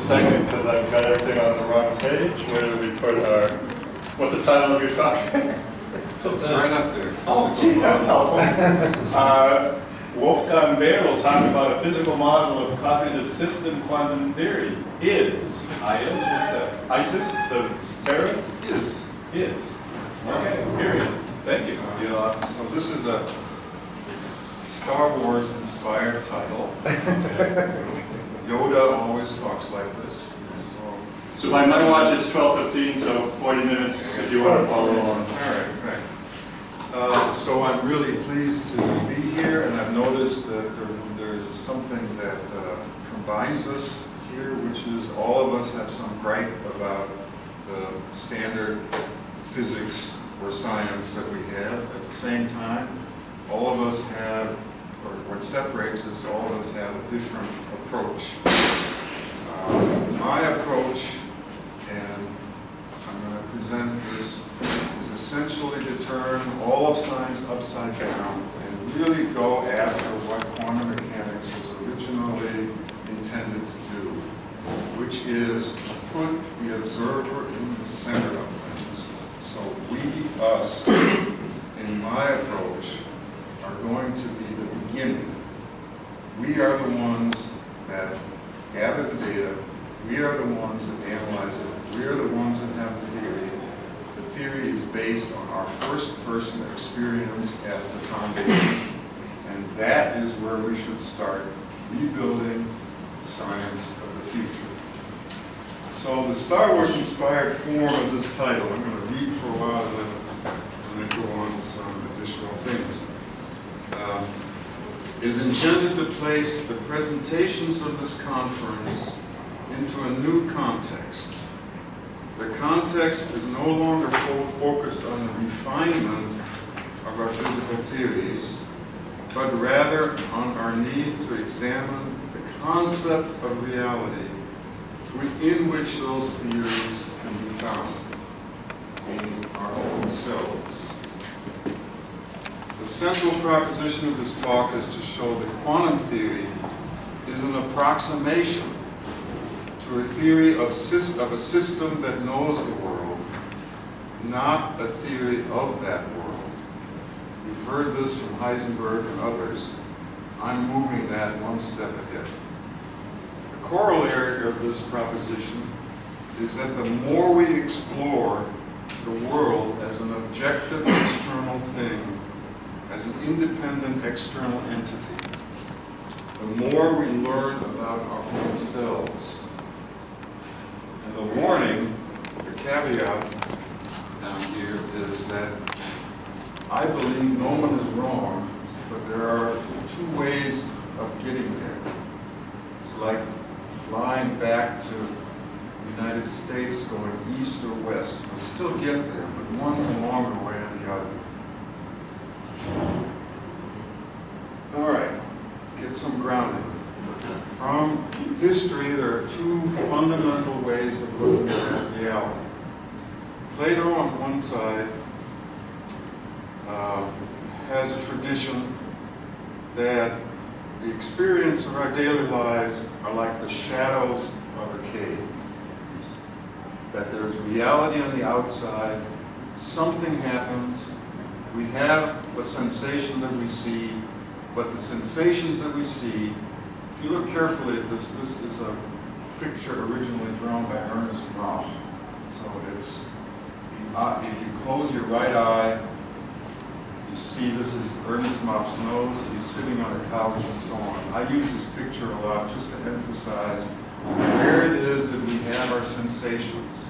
second because I've got everything on the wrong page. Where do we put our, what's the title of your talk? It's right up there. Oh, gee, that's helpful. Wolfgang Baer will talk about a physical model of cognitive system quantum theory. ISIS, the terrorist? Is. Okay, period. Thank you. Yeah, so this is a Star Wars inspired title. Yoda always talks like this. So by my watch it's 12:15, so 40 minutes if you want to follow along. All right. So I'm really pleased to be here, and I've noticed that there's something that combines us here, which is all of us have some gripe about the standard physics or science that we have. At the same time, all of us have, or what separates us, all of us have a different approach. My approach, and I'm going to present this, is essentially to turn all of science upside down and really go after what quantum mechanics was originally intended to do, which is to put the observer in the center of things. So we, us, in my approach, are going to be the beginning. We are the ones that gather the data. We are the ones that analyze it. We are the ones that have the theory. The theory is based on our first-person experience as the foundation. And that is where we should start rebuilding science of the future. So the Star Wars inspired form of this title, I'm going to read for a while and then go on to some additional things, is intended to place the presentations of this conference into a new context. The context is no longer focused on the refinement of our physical theories, but rather on our need to examine the concept of reality within which those theories can be found, meaning our own selves. The central proposition of this talk is to show that quantum theory is an approximation to a theory of a system that knows the world, not a theory of that world. You've heard this from Heisenberg and others. I'm moving that one step ahead. The corollary of this proposition is that the more we explore the world as an objective external thing, as an independent external entity, the more we learn about our own selves. And the warning, the caveat down here is that I believe no one is wrong, but there are two ways of getting there. It's like flying back to the United States going east or west. You'll still get there, but one's a longer way than the other. All right, get some grounding. From history, there are two fundamental ways of looking at reality. Plato, on one side, has a tradition that the experience of our daily lives are like the shadows of a cave. That there's reality on the outside, something happens, we have a sensation that we see, but the sensations that we see, if you look carefully at this, this is a picture originally drawn by Ernest Mach. So it's, if you close your right eye, you see this is Ernest Mach's nose, he's sitting on a couch and so on. I use this picture a lot just to emphasize where it is that we have our sensations.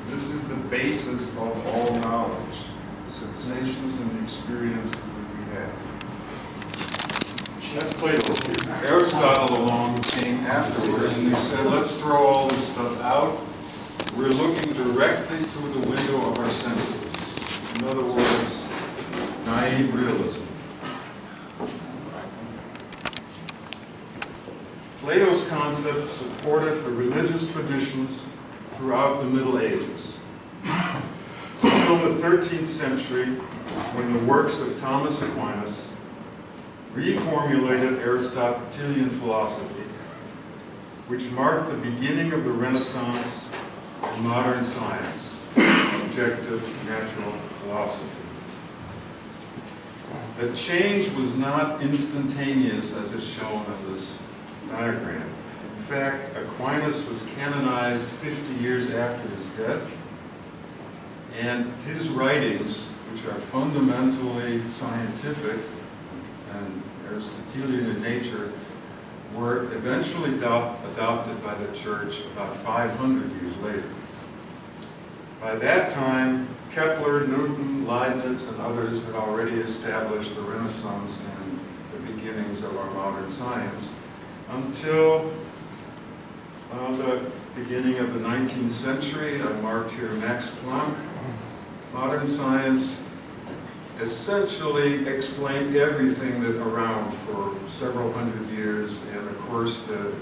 This is the basis of all knowledge, the sensations and the experiences that we have. That's Plato's view. Aristotle along came afterwards and he said, let's throw all this stuff out. We're looking directly through the window of our senses. In other words, naive realism. Plato's concept supported the religious traditions throughout the Middle Ages. Until the 13th century, when the works of Thomas Aquinas reformulated Aristotelian philosophy which marked the beginning of the Renaissance in modern science, objective natural philosophy. The change was not instantaneous as is shown on this diagram. In fact, Aquinas was canonized 50 years after his death, and his writings, which are fundamentally scientific and Aristotelian in nature, were eventually adopted by the Church about 500 years later. By that time, Kepler, Newton, Leibniz, and others had already established the Renaissance and the beginnings of our modern science until the beginning of the 19th century. I marked here Max Planck. Modern science essentially explained everything that around for several hundred years, and of course the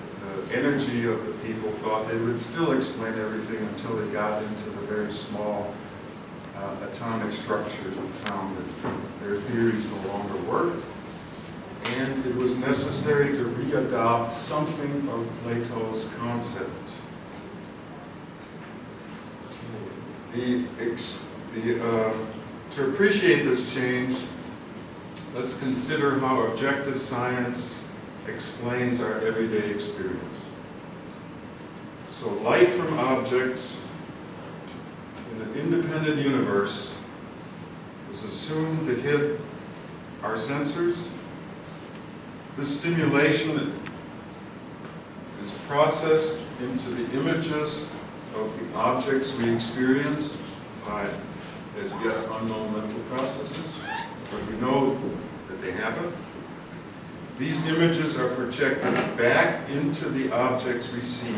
energy of the people thought they would still explain everything until they got into the very small atomic structures and found that their theories no longer worked. And it was necessary to readopt something of Plato's concept. To appreciate this change, let's consider how objective science explains our everyday experience. So light from objects in an independent universe is assumed to hit our sensors. This stimulation is processed into the images of the objects we experience by as yet unknown mental processes, but we know that they happen. These images are projected back into the objects we see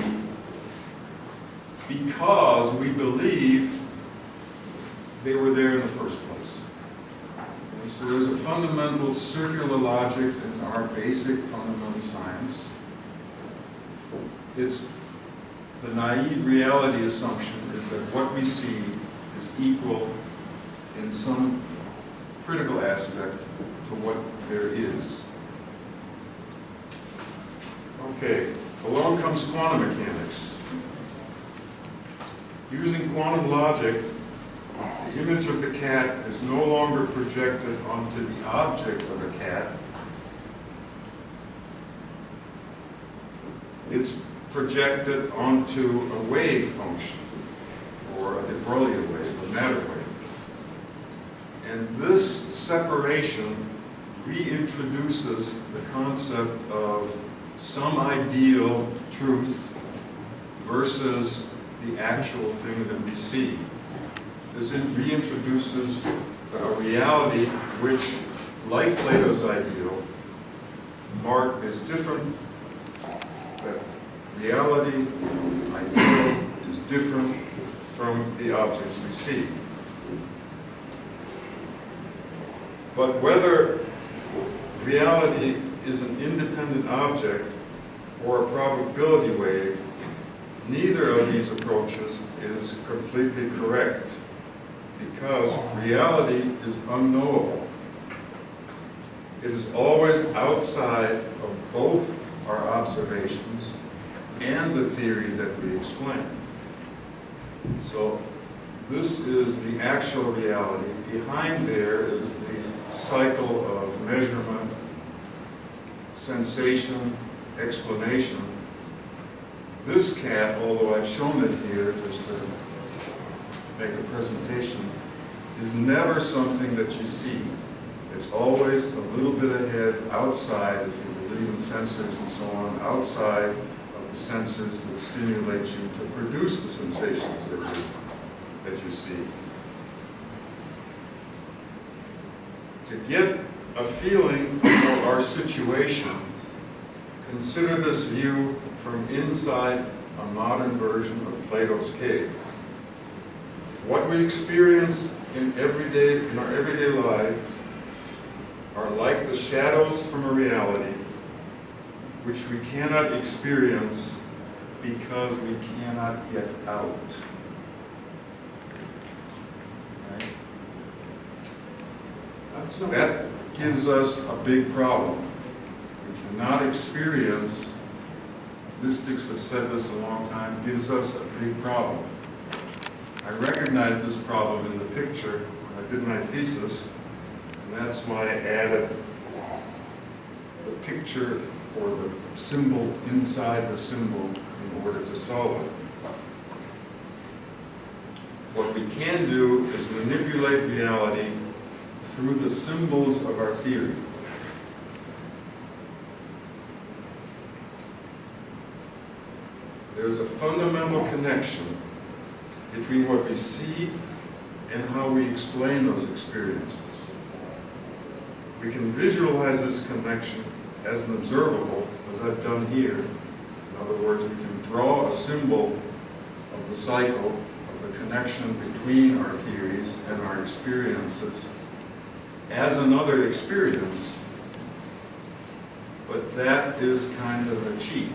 because we believe they were there in the first place. And so there's a fundamental circular logic in our basic fundamental science. It's the naive reality assumption is that what we see is equal in some critical aspect to what there is. Okay, along comes quantum mechanics. Using quantum logic, the image of the cat is no longer projected onto the object of a cat. It's projected onto a wave function, or a de Broglie wave, a matter wave. And this separation reintroduces the concept of some ideal truth versus the actual thing that we see. This reintroduces a reality which, like Plato's ideal, marked as different. That reality, ideal, is different from the objects we see. But whether reality is an independent object or a probability wave, neither of these approaches is completely correct, because reality is unknowable. It is always outside of both our observations and the theory that we explain. So this is the actual reality. Behind there is the cycle of measurement, sensation, explanation. This cat, although I've shown it here just to make a presentation, is never something that you see. It's always a little bit ahead, outside, if you believe in sensors and so on, outside of the sensors that stimulate you to produce the sensations that you see. To get a feeling for our situation, consider this view from inside a modern version of Plato's cave. What we experience in our everyday lives are like the shadows from a reality which we cannot experience because we cannot get out. Right? That gives gives us a big problem. We cannot experience mystics have said this a long time, gives us a big problem. I recognized this problem in the picture when I did my thesis, and that's why I added the picture or the symbol inside the symbol in order to solve it. What we can do is manipulate reality through the symbols of our theory. There's a fundamental connection between what we see and how we explain those experiences. We can visualize this connection as an observable, as I've done here. In other words, we can draw a symbol of the cycle, of the connection between our theories and our experiences as another experience, but that is kind of a cheat.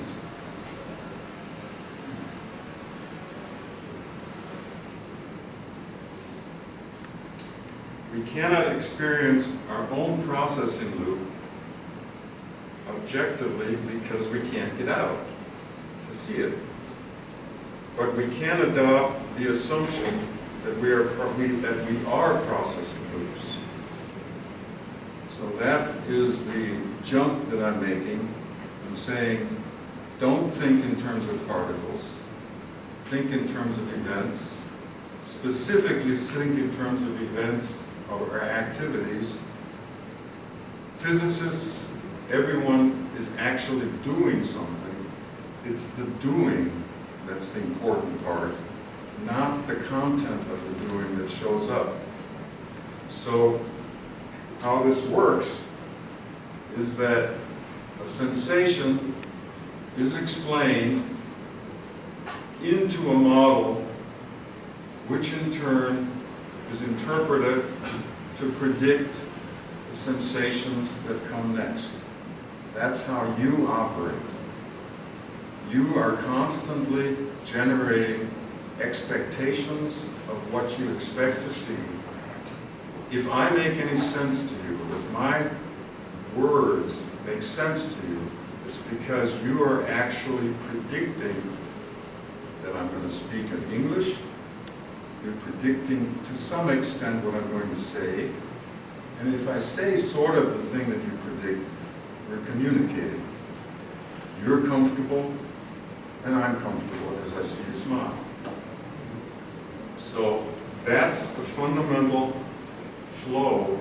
We cannot experience our own processing loop objectively because we can't get out to see it. But we can adopt the assumption that we are processing loops. So that is the jump that I'm making. I'm saying, don't think in terms of particles. Think in terms of events. Specifically, think in terms of events or activities. Physicists, everyone is actually doing something. It's the doing that's the important part, not the content of the doing that shows up. So how this works is that a sensation is explained into a model which in turn is interpreted to predict the sensations that come next. That's how you operate. You are constantly generating expectations of what you expect to see. If I make any sense to you, if my words make sense to you, it's because you are actually predicting that I'm going to speak in English. You're predicting to some extent what I'm going to say. And if I say sort of the thing that you predict, we're communicating. You're comfortable, and I'm comfortable as I see you smile. So that's the fundamental flow,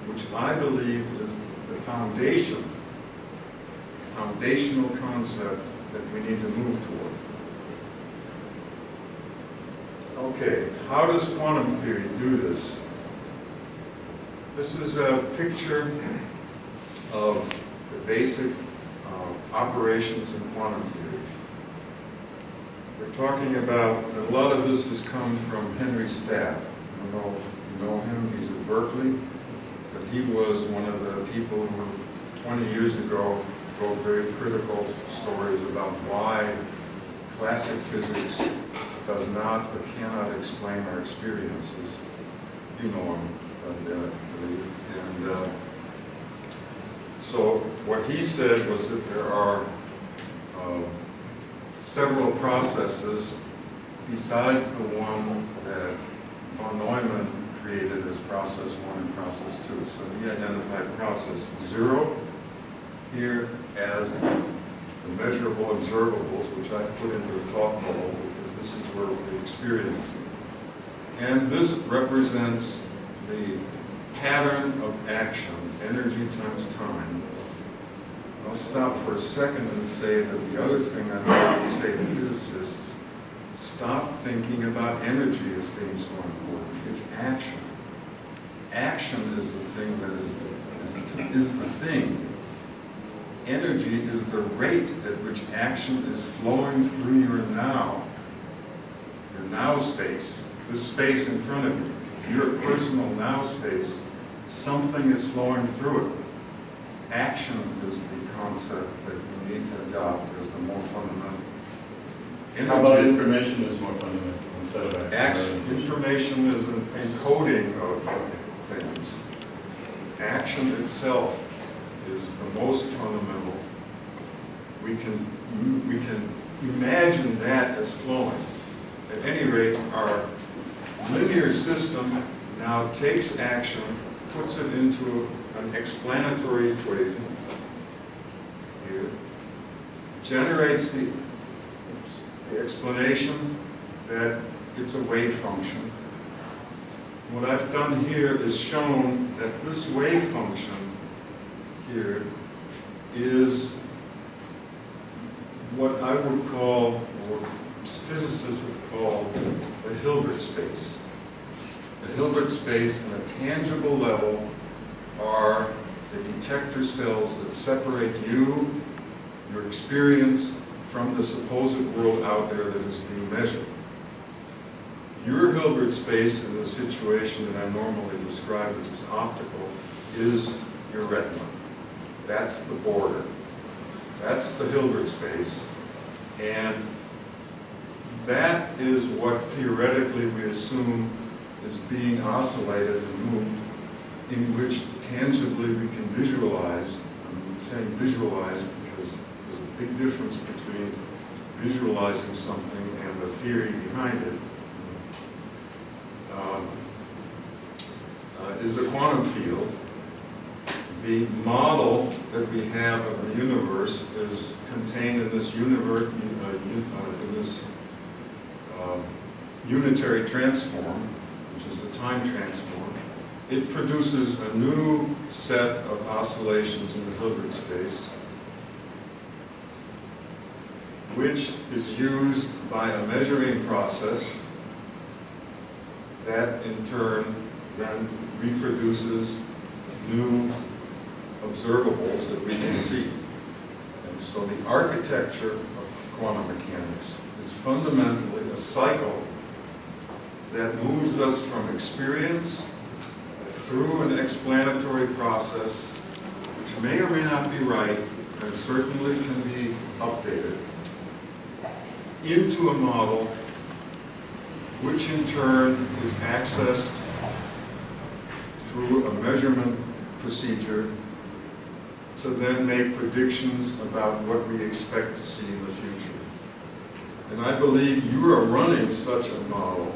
which I believe is the foundational concept that we need to move toward. Okay, how does quantum theory do this? This is a picture of the basic operations in quantum theory. We're talking about, a lot of this has come from Henry Stapp. I don't know if you know him, he's at Berkeley, but he was one of the people who 20 years ago wrote very critical stories about why classic physics does not or cannot explain our experiences. You know him, I believe. And so what he said was that there are several processes besides the one that von Neumann created as process 1 and process 2. So he identified process 0 here as the measurable observables, which I put into the thought bubble because this is where we experience them. And this represents the pattern of action, energy times time. I'll stop for a second and say that the other thing I'd like to say to physicists, stop thinking about energy as being so important. It's action. Action is the thing that is the thing. Energy is the rate at which action is flowing through your now space, the space in front of you, your personal now space. Something is flowing through it. Action is the concept that you need to adopt as the more fundamental. Energy, how about information is more fundamental instead of action? Information is an encoding of things. Action itself is the most fundamental. We can we can imagine that as flowing. At any rate, our linear system now takes action, puts it into an explanatory equation here, generates the explanation that it's a wave function. What I've done here is shown that this wave function here is what I would call, or physicists would call, the Hilbert space. The Hilbert space on a tangible level are the detector cells that separate you, your experience, from the supposed world out there that is being measured. Your Hilbert space in the situation that I normally describe as optical is your retina. That's the border. That's the Hilbert space. And that is what theoretically we assume is being oscillated and moved, in which tangibly we can visualize. I'm saying visualize because there's a big difference between visualizing something and the theory behind it. Is the quantum field. The model that we have of the universe is contained in this unitary transform, which is the time transform. It produces a new set of oscillations in the Hilbert space, which is used by a measuring process that in turn then reproduces new observables that we can see. And so the architecture of quantum mechanics is fundamentally a cycle that moves us from experience through an explanatory process, which may or may not be right, and certainly can be updated, into a model which in turn is accessed through a measurement procedure to then make predictions about what we expect to see in the future. And I believe you are running such a model,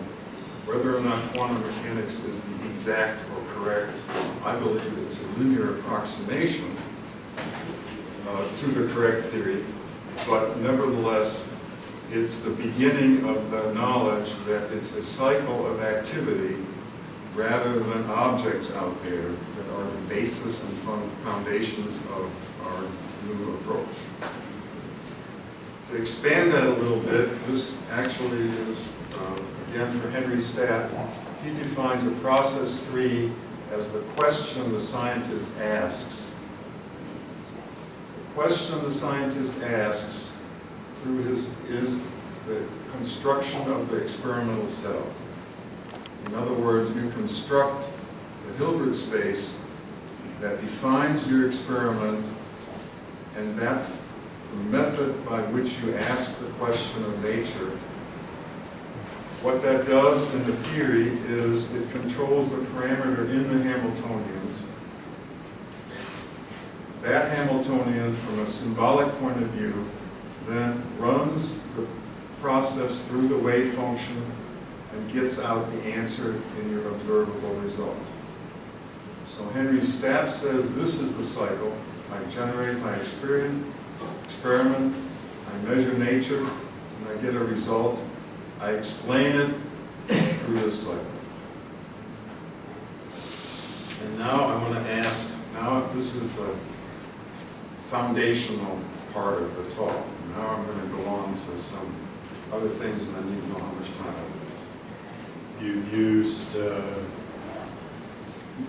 whether or not quantum mechanics is the exact or correct. I believe it's a linear approximation to the correct theory, but nevertheless, it's the beginning of the knowledge that it's a cycle of activity rather than objects out there that are the basis and foundations of our new approach. To expand that a little bit, this actually is, again, for Henry Stapp. He defines a process 3 as the question the scientist asks. The question the scientist asks through is the construction of the experimental cell. In other words, you construct the Hilbert space that defines your experiment, and that's the method by which you ask the question of nature. What that does in the theory is it controls the parameter in the Hamiltonians. That Hamiltonian, from a symbolic point of view, then runs the process through the wave function and gets out the answer in your observable result. So Henry Stapp says this is the cycle. I generate my experiment, I measure nature, and I get a result. I explain it through this cycle. And now I want to ask, now this is the foundational part of the talk. Now I'm going to go on to some other things, and I need to know how much time I have. You used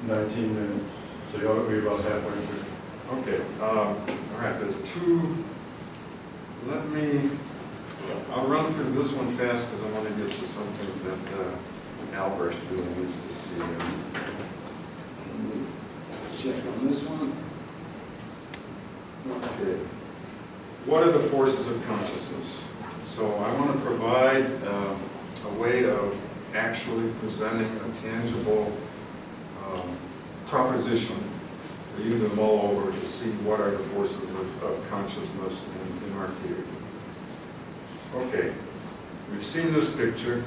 19 minutes, so you're about halfway through. Okay, all right, there's two. I'll run through this one fast because I want to get to something that Albrecht really needs to see. Check on this one. Okay. What are the forces of consciousness? So I want to provide a way of actually presenting a tangible proposition for you to mull over to see what are the forces of consciousness in our theory. Okay, we've seen this picture.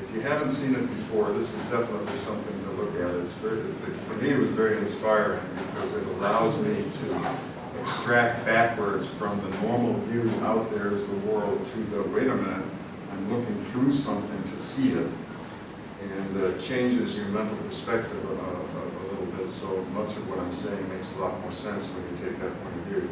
If you haven't seen it before, this is definitely something to look at. For me, it was very inspiring because it allows me to extract backwards from the normal view out there as the world to the, wait a minute, I'm looking through something to see it. And changes your mental perspective a little bit, so much of what I'm saying makes a lot more sense when you take that point of view.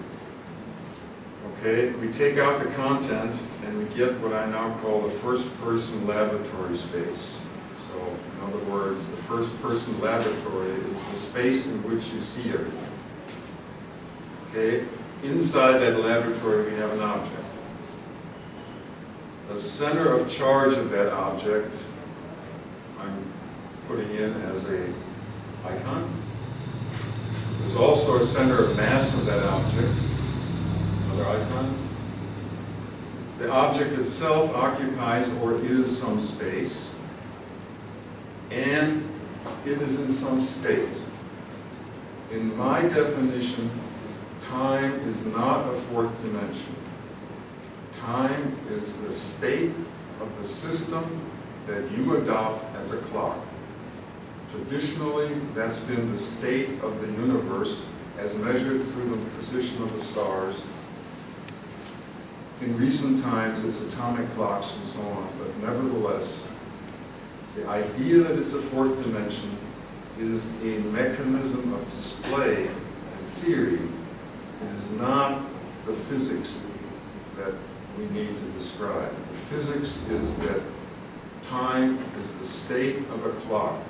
Okay, we take out the content and we get what I now call the first-person laboratory space. So, in other words, the first-person laboratory is the space in which you see everything. Okay, inside that laboratory we have an object. The center of charge of that object I'm putting in as an icon. There's also a center of mass of that object. Another icon. The object itself occupies or is some space, and it is in some state. In my definition, time is not a fourth dimension. Time is the state of the system that you adopt as a clock. Traditionally, that's been the state of the universe as measured through the position of the stars. In recent times, it's atomic clocks and so on, but nevertheless, the idea that it's a fourth dimension is a mechanism of display and theory. It is not the physics that we need to describe. The physics is that time is the state of a clock,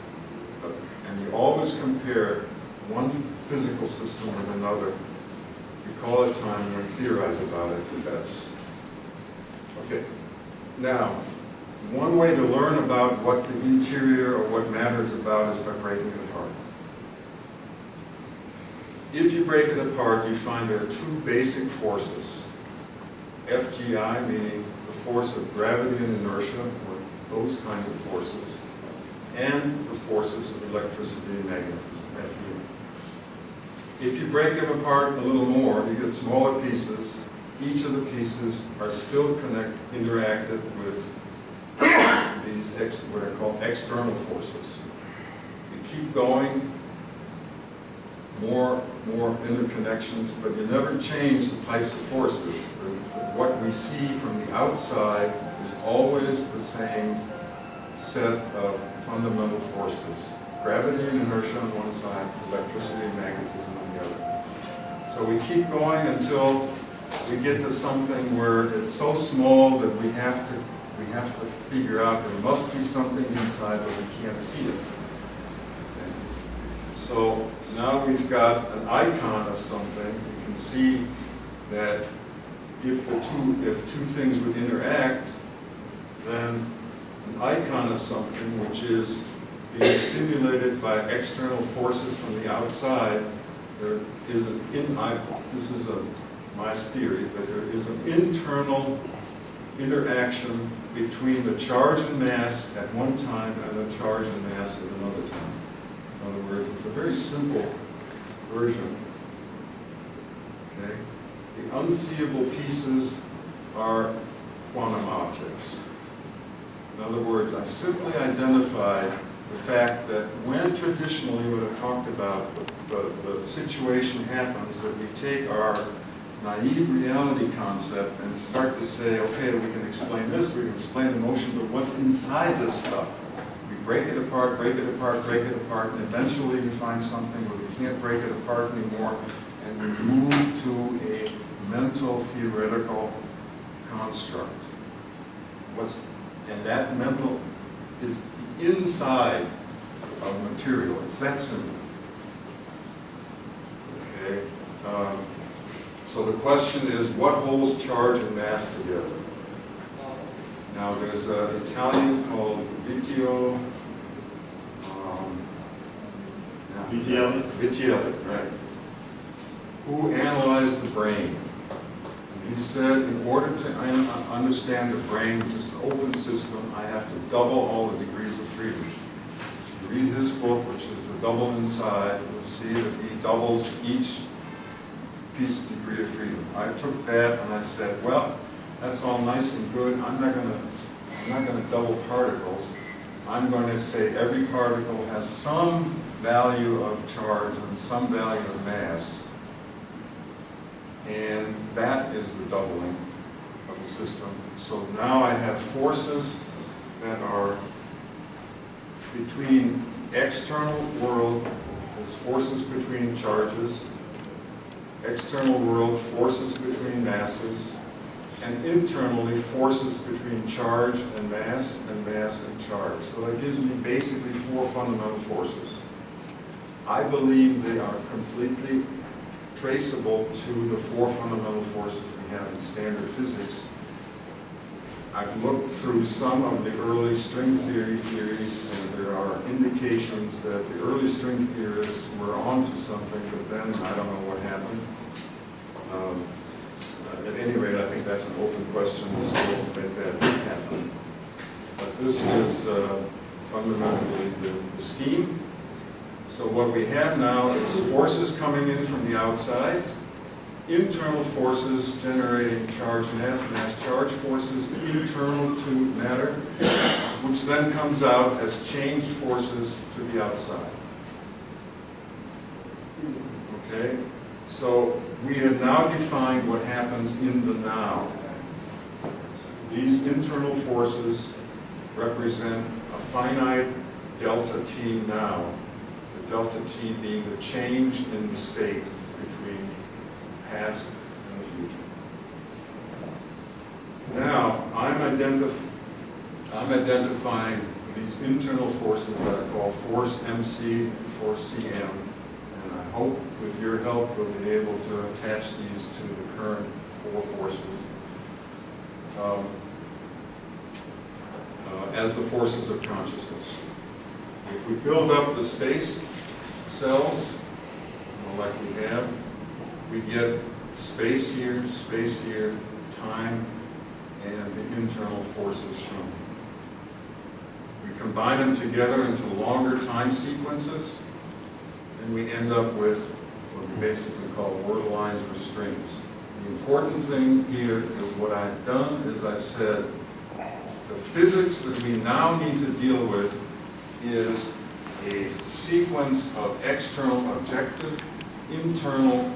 and we always compare one physical system with another. We call it time and we theorize about it, but that's okay. Now, one way to learn about what the interior or what matter is about is by breaking it apart. If you break it apart, you find there are two basic forces. FGI, meaning the force of gravity and inertia, or those kinds of forces, and the forces of electricity and magnetism, FE. If you break them apart a little more, you get smaller pieces. Each of the pieces are still interacted with these what are called external forces. You keep going, more interconnections, but you never change the types of forces. What we see from the outside is always the same set of fundamental forces. Gravity and inertia on one side, electricity and magnetism on the other. So we keep going until we get to something where it's so small that we have to figure out there must be something inside, but we can't see it. Okay. So now we've got an icon of something. You can see that if two things would interact, then an icon of something which is being stimulated by external forces from the outside, there is this is my theory, but there is an internal interaction between the charge and mass at one time and the charge and mass at another time. In other words, it's a very simple version. Okay? The unseeable pieces are quantum objects. In other words, I've simply identified the fact that when traditionally we have talked about the situation happens that we take our naive reality concept and start to say, okay, we can explain this, we can explain the motion, but what's inside this stuff? We break it apart, break it apart, break it apart, and eventually we find something where we can't break it apart anymore, and we move to a mental theoretical construct. And that mental is the inside of material. It's that simple. Okay. So the question is, what holds charge and mass together? Now there's an Italian called Vigier Vigier, right, who analyzed the brain. And he said, in order to understand the brain, which is an open system, I have to double all the degrees of freedom. If you read his book, which is the double inside, you'll see that he doubles each piece of degree of freedom. I took that and I said, well, That's all nice and good. I'm not gonna double particles. I'm going to say every particle has some value of charge and some value of mass. And that is the doubling of the system. So now I have forces that are between external world, there's forces between charges, external world, forces between masses, and internally forces between charge and mass and charge. So that gives me basically four fundamental forces. I believe they are completely traceable to the four fundamental forces we have in standard physics. I've looked through some of the early string theories, and there are indications that the early string theorists were onto something, but then I don't know what happened. At any rate, I think that's an open question to still make that happen. But this is fundamentally the scheme. So what we have now is forces coming in from the outside, internal forces generating charge, mass charge forces internal to matter, which then comes out as changed forces to the outside. Okay? So we have now defined what happens in the now. These internal forces represent a finite delta t now, the delta t being the change in the state between the past and the future. Now, I'm identifying these internal forces that I call force MC and force CM. I hope with your help we'll be able to attach these to the current four forces as the forces of consciousness. If we build up the space cells, like we have, we get space here, time, and the internal forces shown. We combine them together into longer time sequences, and we end up with what we basically call word lines or strings. The important thing here is what I've done is I've said the physics that we now need to deal with is a sequence of external objective, internal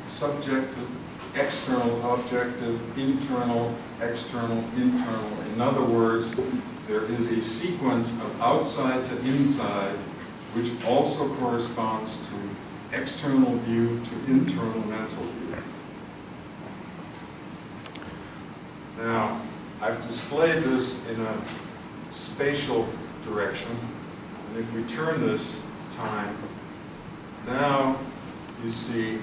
subjective, external objective, internal, external, internal. In other words, there is a sequence of outside to inside which also corresponds to external view to internal mental view. Now, I've displayed this in a spatial direction, and if we turn this time, now you see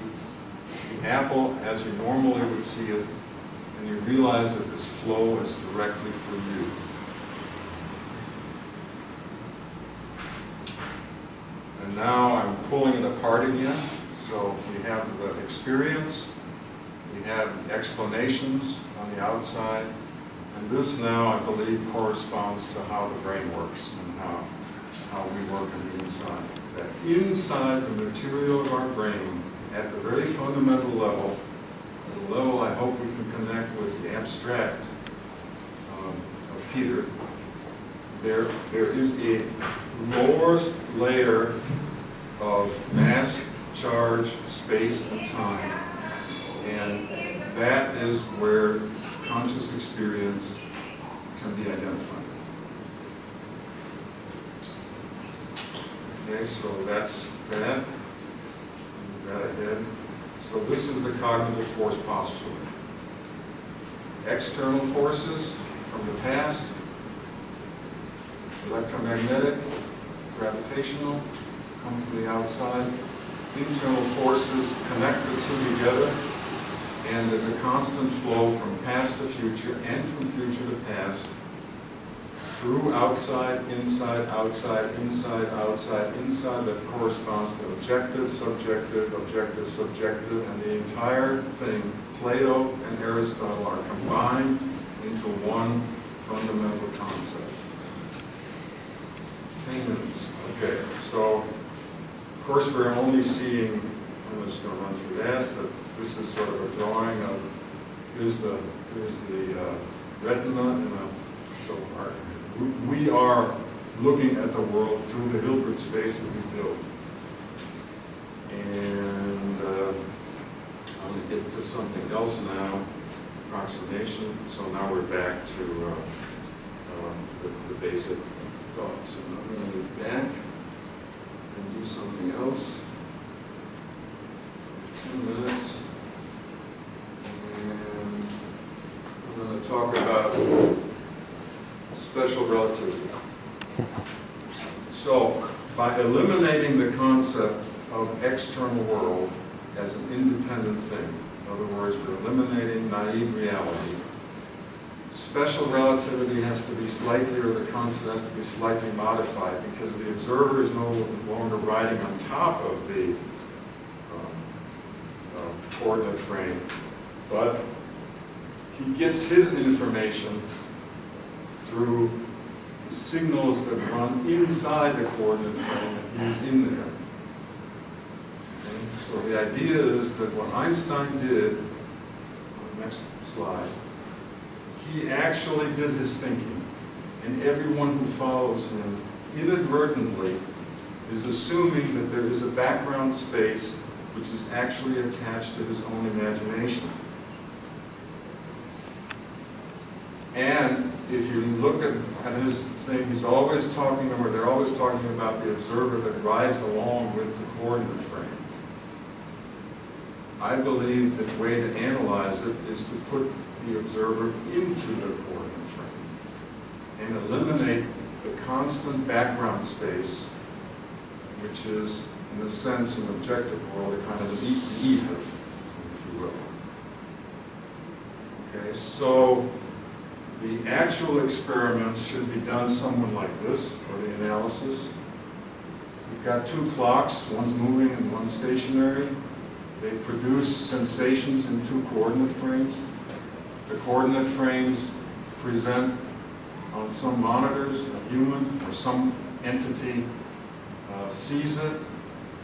the apple as you normally would see it, and you realize that this flow is directly through you. And now I'm pulling it apart again. So we have the experience, we have explanations on the outside, and this now, I believe, corresponds to how the brain works and how we work on the inside. That inside the material of our brain, at the very fundamental level, the level I hope we can connect with the abstract of Peter, there is a lowest layer of mass, charge, space, and time. And that is where conscious experience can be identified. Okay, so that's that. Move that ahead. So this is the cognitive force postulate. External forces from the past, electromagnetic, gravitational, come from the outside. Internal forces connect the two together, and there's a constant flow from past to future and from future to past through outside, inside, outside, inside, outside, inside, that corresponds to objective, subjective, objective, subjective, and the entire thing, Plato and Aristotle, are combined into one fundamental concept. 10 minutes. Okay, so of course we're only seeing, I'm just going to run through that, but this is sort of a drawing of Here's the retina, and so we are looking at the world through the Hilbert space that we built. And I'm going to get to something else now, approximation. So now we're back to the basic thoughts. And I'm going to move back and do something else. 2 minutes. And I'm going to talk about special relativity. So, by eliminating the concept of external world as an independent thing, in other words, we're eliminating naive reality, special relativity has to be slightly, or the concept has to be slightly modified, because the observer is no longer riding on top of the coordinate frame, but he gets his information through the signals that run inside the coordinate frame and he's in there. Okay? So the idea is that what Einstein did, on the next slide, he actually did his thinking, and everyone who follows him inadvertently is assuming that there is a background space which is actually attached to his own imagination. And if you look at his thing, he's always talking, or they're always talking about the observer that rides along with the coordinate frame. I believe that the way to analyze it is to put the observer into the coordinate frame and eliminate the constant background space, which is, in a sense, an objective world, a kind of an ether, if you will. Okay, so the actual experiments should be done somewhat like this, or the analysis. We've got 2 clocks, one's moving and one's stationary. They produce sensations in 2 coordinate frames. The coordinate frames present on some monitors, a human or some entity sees it,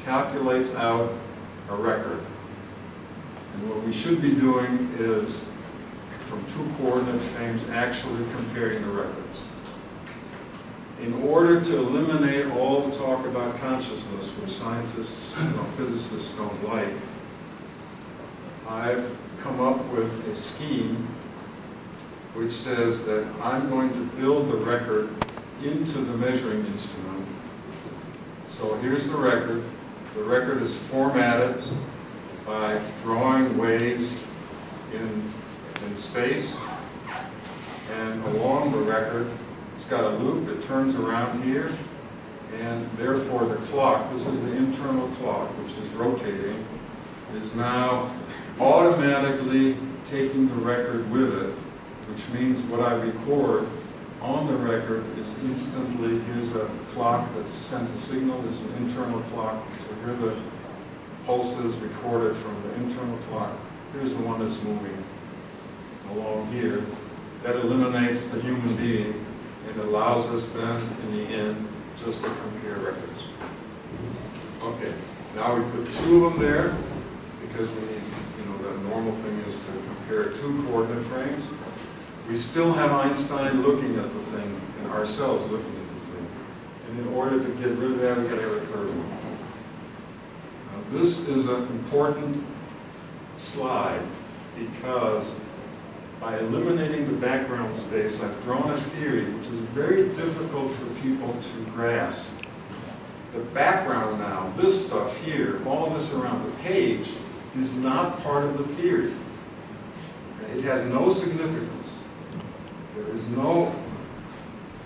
calculates out a record. And what we should be doing is, from 2 coordinate frames, actually comparing the records. In order to eliminate all the talk about consciousness, which scientists, physicists don't like, I've come up with a scheme which says that I'm going to build the record into the measuring instrument. So here's the record. The record is formatted by drawing waves in space, and along the record it's got a loop. It turns around here, and therefore the clock, this is the internal clock which is rotating, is now automatically taking the record with it, which means what I record on the record is instantly, here's a clock that sends a signal, there's an internal clock, so here are the pulses recorded from the internal clock, here's the one that's moving along here. That eliminates the human being and allows us then, in the end, just to compare records. Okay, now we put 2 of them there because we need, the normal thing is to compare 2 coordinate frames. We still have Einstein looking at the thing and ourselves looking at the thing. And in order to get rid of that, we've got to have a 3rd one. Now, this is an important slide because by eliminating the background space, I've drawn a theory which is very difficult for people to grasp. The background now, this stuff here, all of this around the page, is not part of the theory. It has no significance. There is no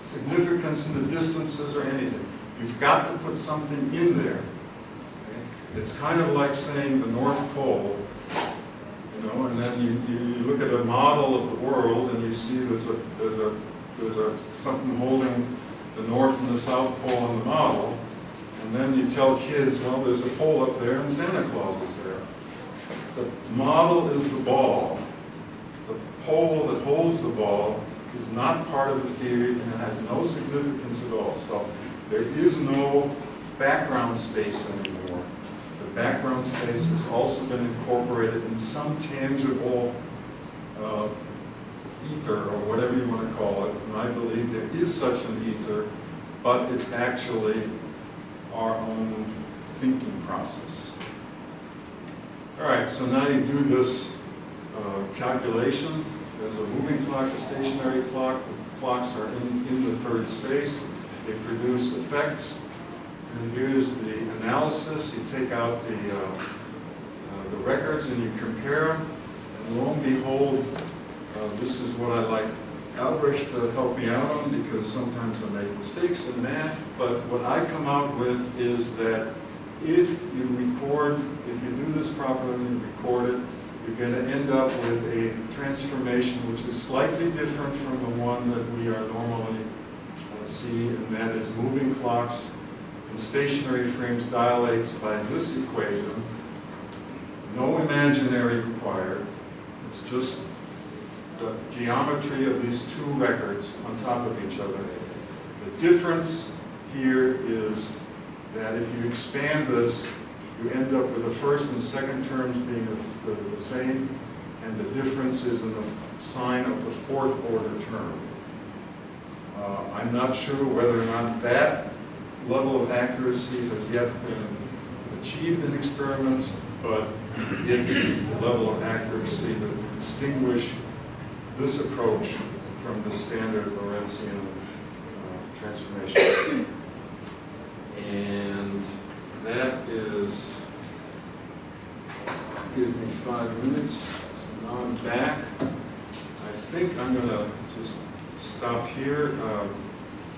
significance in the distances or anything. You've got to put something in there. Okay? It's kind of like saying the North Pole, and then you look at a model of the world and you see there's something holding the North and the South Pole on the model, and then you tell kids, well, there's a pole up there and Santa Claus is there. The model is the ball. The pole that holds the ball is not part of the theory and it has no significance at all. So there is no background space anymore. The background space has also been incorporated in some tangible ether, or whatever you want to call it, and I believe there is such an ether, but it's actually our own thinking process. All right, so now you do this calculation. There's a moving clock, a stationary clock. The clocks are in the third space. They produce effects. And here's the analysis. You take out the records and you compare them. And lo and behold, this is what I like Albrecht to help me out on, because sometimes I make mistakes in math. But what I come out with is that if you do this properly and record it, you're going to end up with a transformation which is slightly different from the one that we are normally see, and that is moving clocks and stationary frames dilates by this equation. No imaginary required. It's just the geometry of these two records on top of each other. The difference here is that if you expand this, you end up with the first and second terms being the same, and the difference is in the sign of the fourth order term. I'm not sure whether or not that level of accuracy has yet been achieved in experiments, but it's the level of accuracy that distinguish this approach from the standard Lorentzian transformation. And that is, gives me 5 minutes. So now I'm back. I think I'm going to just stop here.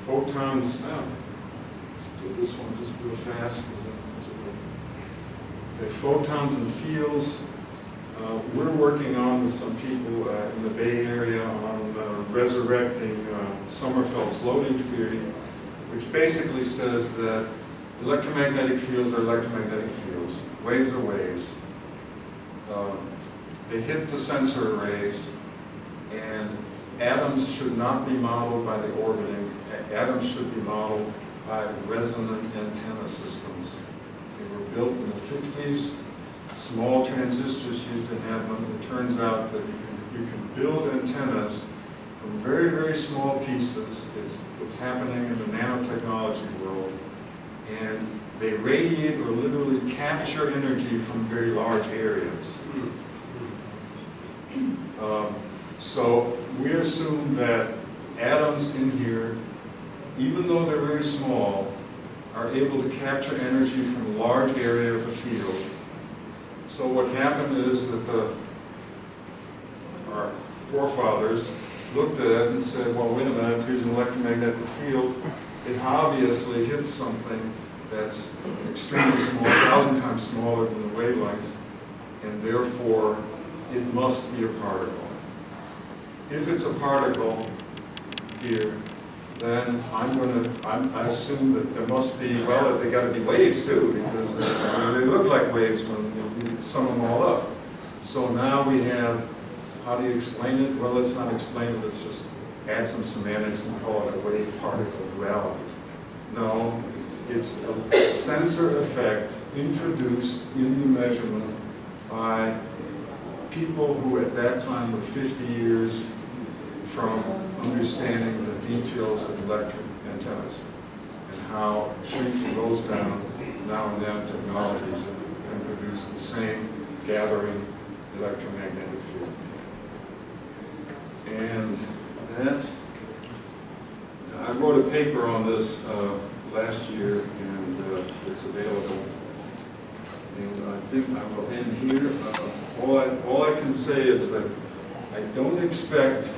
Photons, let's do this one just real fast. Okay, photons and fields. We're working on with some people in the Bay Area on resurrecting Sommerfeld's loading theory, which basically says that electromagnetic fields are electromagnetic fields. Waves are waves. They hit the sensor arrays, and atoms should not be modeled by the orbiting. Atoms should be modeled by resonant antenna systems. They were built in the 50s. Small transistors used to have them. It turns out that you can build antennas from very, very small pieces. It's happening in the nanotechnology world. And they radiate or literally capture energy from very large areas. So we assume that atoms in here, even though they're very small, are able to capture energy from a large area of the field. So what happened is that our forefathers looked at it and said, well, wait a minute, here's an electromagnetic field. It obviously hits something that's extremely small, 1,000 times smaller than the wavelength, and therefore it must be a particle. If it's a particle here, then I assume that there must be, well, they got to be waves too, because they look like waves when you sum them all up. So now we have, how do you explain it? Well, let's not explain it, let's just add some semantics and call it a wave-particle duality. No, it's a sensor effect introduced in the measurement by people who at that time were 50 years from understanding the details of electric antennas and how shrinking those down now and then technologies can produce the same gathering electromagnetic field. And that, I wrote a paper on this last year, and it's available. And I think I will end here. All I can say is that I don't expect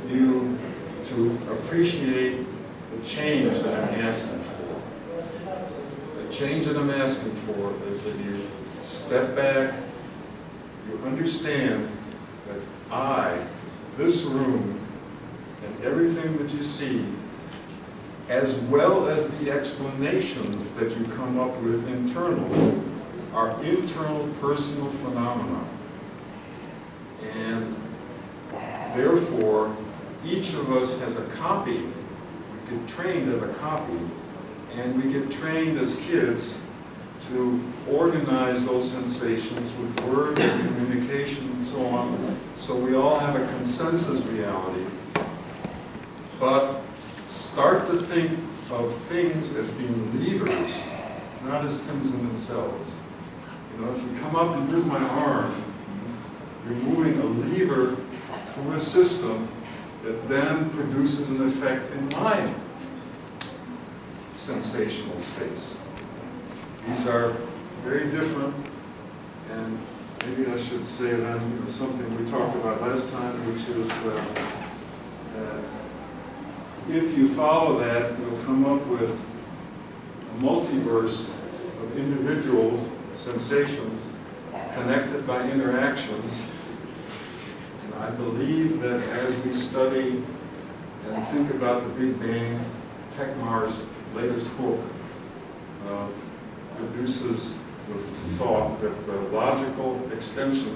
you to appreciate the change that I'm asking for. The change that I'm asking for is that you step back, you understand that this room, and everything that you see, as well as the explanations that you come up with internally, are internal personal phenomena. And therefore, each of us has a copy. We get trained as a copy, and we get trained as kids to organize those sensations with words and communication and so on, so we all have a consensus reality. But start to think of things as being levers, not as things in themselves. You know, if you come up and move my arm, you're moving a lever through a system that then produces an effect in my sensational space. These are very different, and maybe I should say then, you know, something we talked about last time, which is that if you follow that, you'll come up with a multiverse of individual sensations connected by interactions. And I believe that as we study and think about the Big Bang, Tekmar's latest book produces the thought that the logical extension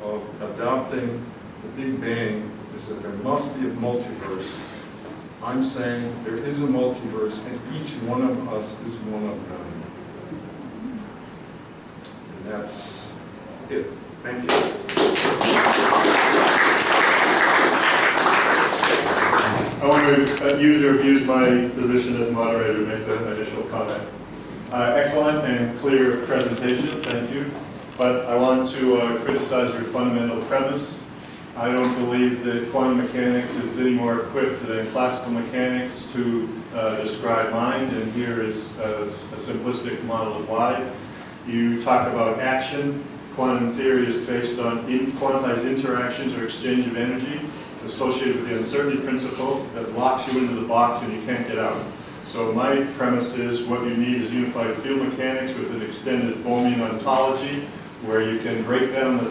of adopting the Big Bang is that there must be a multiverse. I'm saying there is a multiverse, and each one of us is one of them. And that's it. Thank you. I want to use or abuse my position as moderator to make the initial comment. Excellent and clear presentation, thank you. But I want to criticize your fundamental premise. I don't believe that quantum mechanics is any more equipped than classical mechanics to describe mind, and here is a simplistic model of why. You talk about action. Quantum theory is based on quantized interactions or exchange of energy associated with the uncertainty principle that locks you into the box and you can't get out. So my premise is what you need is unified field mechanics with an extended Bohmian ontology, where you can break down the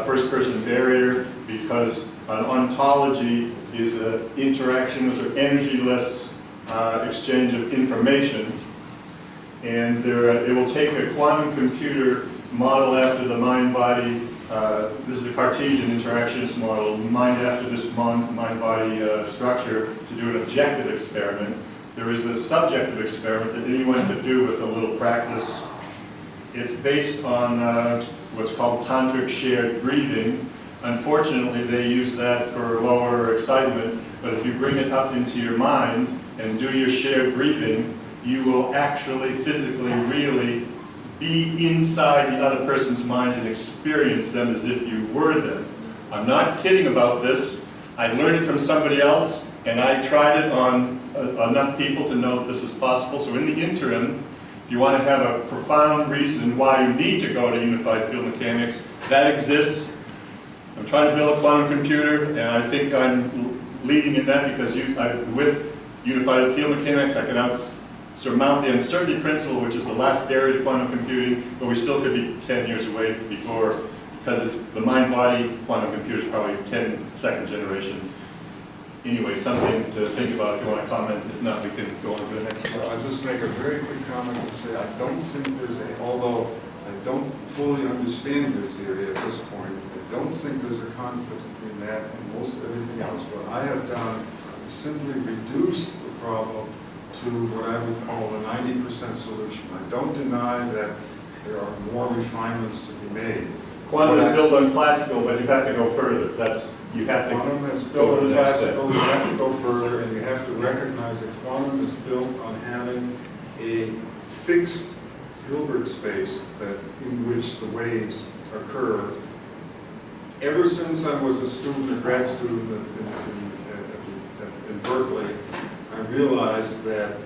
first-person barrier, because an ontology is an interactionless or energy-less exchange of information. And it will take a quantum computer model after the mind-body, this is the Cartesian interactionist model, mind after this mind-body structure, to do an objective experiment. There is a subjective experiment that anyone could do with a little practice. It's based on what's called tantric shared breathing. Unfortunately, they use that for lower excitement, but if you bring it up into your mind and do your shared breathing, you will actually physically, really be inside the other person's mind and experience them as if you were them. I'm not kidding about this. I learned it from somebody else, and I tried it on enough people to know that this is possible. So in the interim, if you want to have a profound reason why you need to go to unified field mechanics, that exists. I'm trying to build a quantum computer, and I think I'm leading in that because with unified field mechanics, I can surmount the uncertainty principle, which is the last barrier to quantum computing, but we still could be 10 years away before, because it's the mind-body quantum computer is probably 10-second generation. Anyway, something to think about if you want to comment. If not, we can go on to the next slide. I'll just make a very quick comment and say I don't think there's although I don't fully understand your theory at this point, I don't think there's a conflict between that and most everything else. What I have done is simply reduce the problem to what I would call a 90% solution. I don't deny that there are more refinements to be made. Quantum is built on classical, but you have to go further. Quantum is built on classical, you have to go further, and you have to recognize that quantum is built on having a fixed Hilbert space in which the waves occur. Ever since I was a student, a grad student in Berkeley, I realized that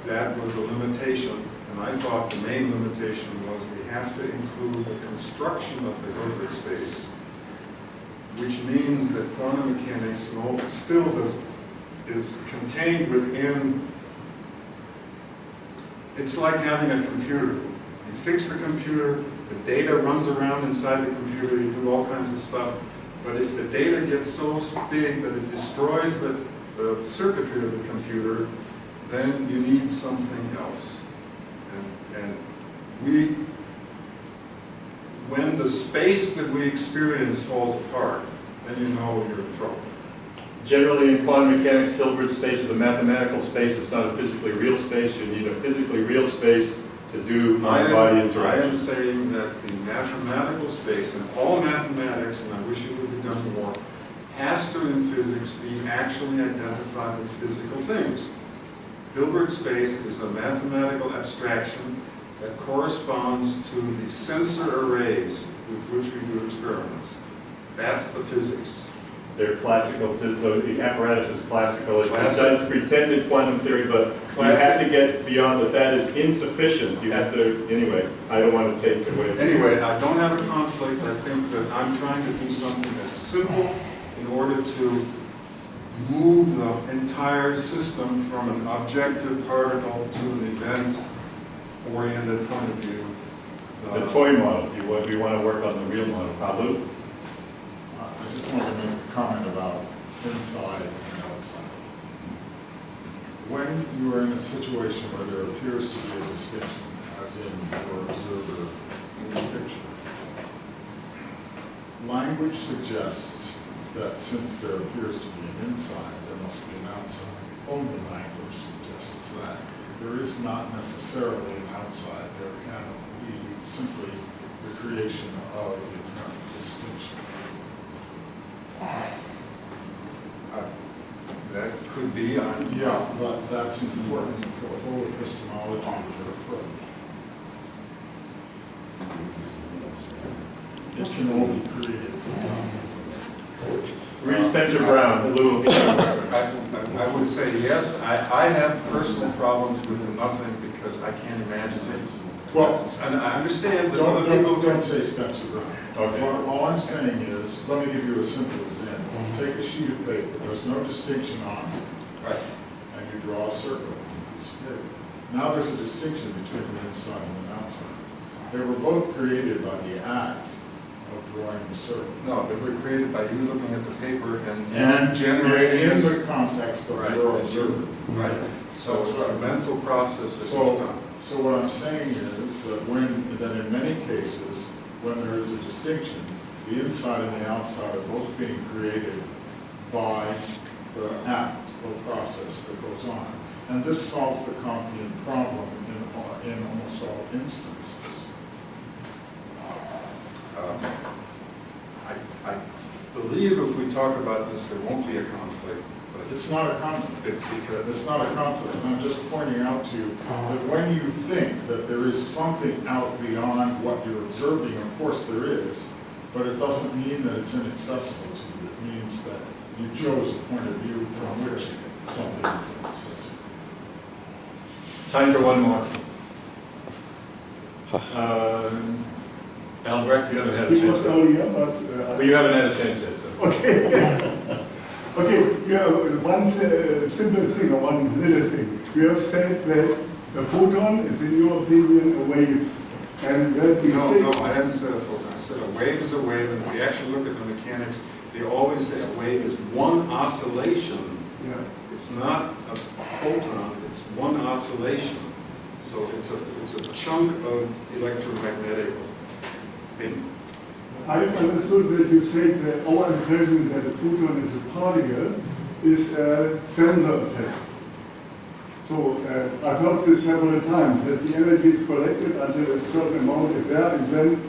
that was a limitation, and I thought the main limitation was we have to include the construction of the Hilbert space, which means that quantum mechanics still is contained within. It's like having a computer. You fix the computer, the data runs around inside the computer, you do all kinds of stuff, but if the data gets so big that it destroys the circuitry of the computer, then you need something else. And when the space that we experience falls apart, then you know you're in trouble. Generally, in quantum mechanics, Hilbert space is a mathematical space. It's not a physically real space. You need a physically real space to to do I mind-body am interaction. saying that the mathematical space, and all mathematics, and I wish it would be done more, has to, in physics, be actually identified with physical things. Hilbert space is a mathematical abstraction that corresponds to the sensor arrays with which we do experiments. That's the physics. They're classical, the apparatus is classical. It Classic. does pretended quantum theory, but you have to get beyond that. That is insufficient. You have to, anyway, I don't want to take away. Anyway, I don't have a conflict. I think that I'm trying to do something that's simple in order to move the entire system from an objective particle to an event-oriented point of view. The toy model, we want to work on the real model. Palu? I just want to make a comment about inside and outside. When you are in a situation where there appears to be a distinction, as in your observer in the picture, language suggests that since there appears to be an inside, there must be an outside. Only language suggests that. There is not necessarily an outside. There can be simply the creation of the inherent distinction. That could be on. Yeah, but that's important for the whole epistemology of your approach. It can all be created from Reed Spencer Brown, Lou. I would say yes. I have personal problems with the nothing because I can't imagine it. Well, and I understand that other people don't say Spencer Brown. Okay. All I'm saying is, let me give you a simple example. Take a sheet of paper, there's no distinction on it, Right. and you draw a circle on a piece of paper. Now there's a distinction between the inside and the outside. They were both created by the act of drawing the circle. No, they were created by you looking at the paper and generating in it. the context of Right. your observer. Right. So it's a mental process that So, you've done. so what I'm saying is that in many cases, when there is a distinction, the inside and the outside are both being created by the act or process that goes on. And this solves the Kantian problem in almost all instances. I believe if we talk about this, there won't be a conflict. But It's not a conflict. It's not a conflict. I'm just pointing out to you that when you think that there is something out beyond what you're observing, of course there is, but it doesn't mean that it's inaccessible to you. It means that you chose a point of view from which something is inaccessible. Time for one more. Albrecht, you haven't had a It chance was to. earlier, but... Well, you haven't had a chance yet, though. Okay. Okay, yeah, one simple thing, or one little thing. You have said that a photon is, in your opinion, a wave. And that you no, say... no, I haven't said a photon. I said a wave is a wave, and if we actually look at the mechanics, they always say a wave is one oscillation. Yeah. It's not a photon, it's one oscillation. So it's a chunk of electromagnetic thing. I've understood that you said that our impression that a photon is a particle is a sensor effect. So I've heard this several times, that the energy is collected until a certain amount is there, and then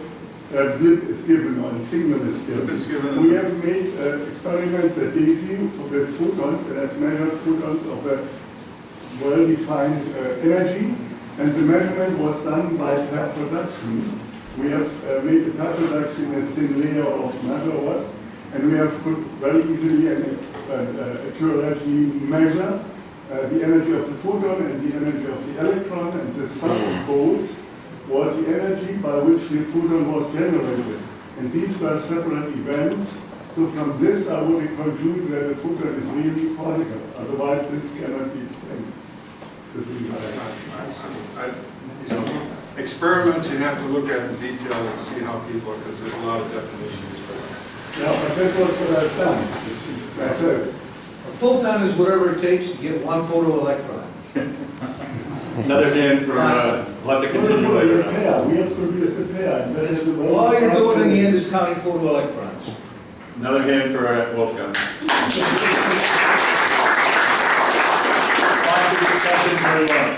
a blip is given, or a signal is given. Blip is given. We have made experiments at DC with photons, and has measured photons of a well-defined energy, and the measurement was done by pair production. We have made a pair production in a thin layer of matter, and we have could very easily and accurately measure the energy of the photon and the energy of the electron, and the sum of both was the energy by which the photon was generated. And these were separate events. So from this I would conclude that the photon is really a particle. Otherwise this cannot be explained. Experiments you have to look at in detail and see how people, because there's a lot of definitions. Yeah, but that was what I've done. Myself. A photon is whatever it takes to get one photoelectron. Another hand for, we'll have to continue later. Pair. We have to produce a pair. All you're doing in the end is counting photoelectrons. Another hand for Wolfgang. Lots of discussion very much.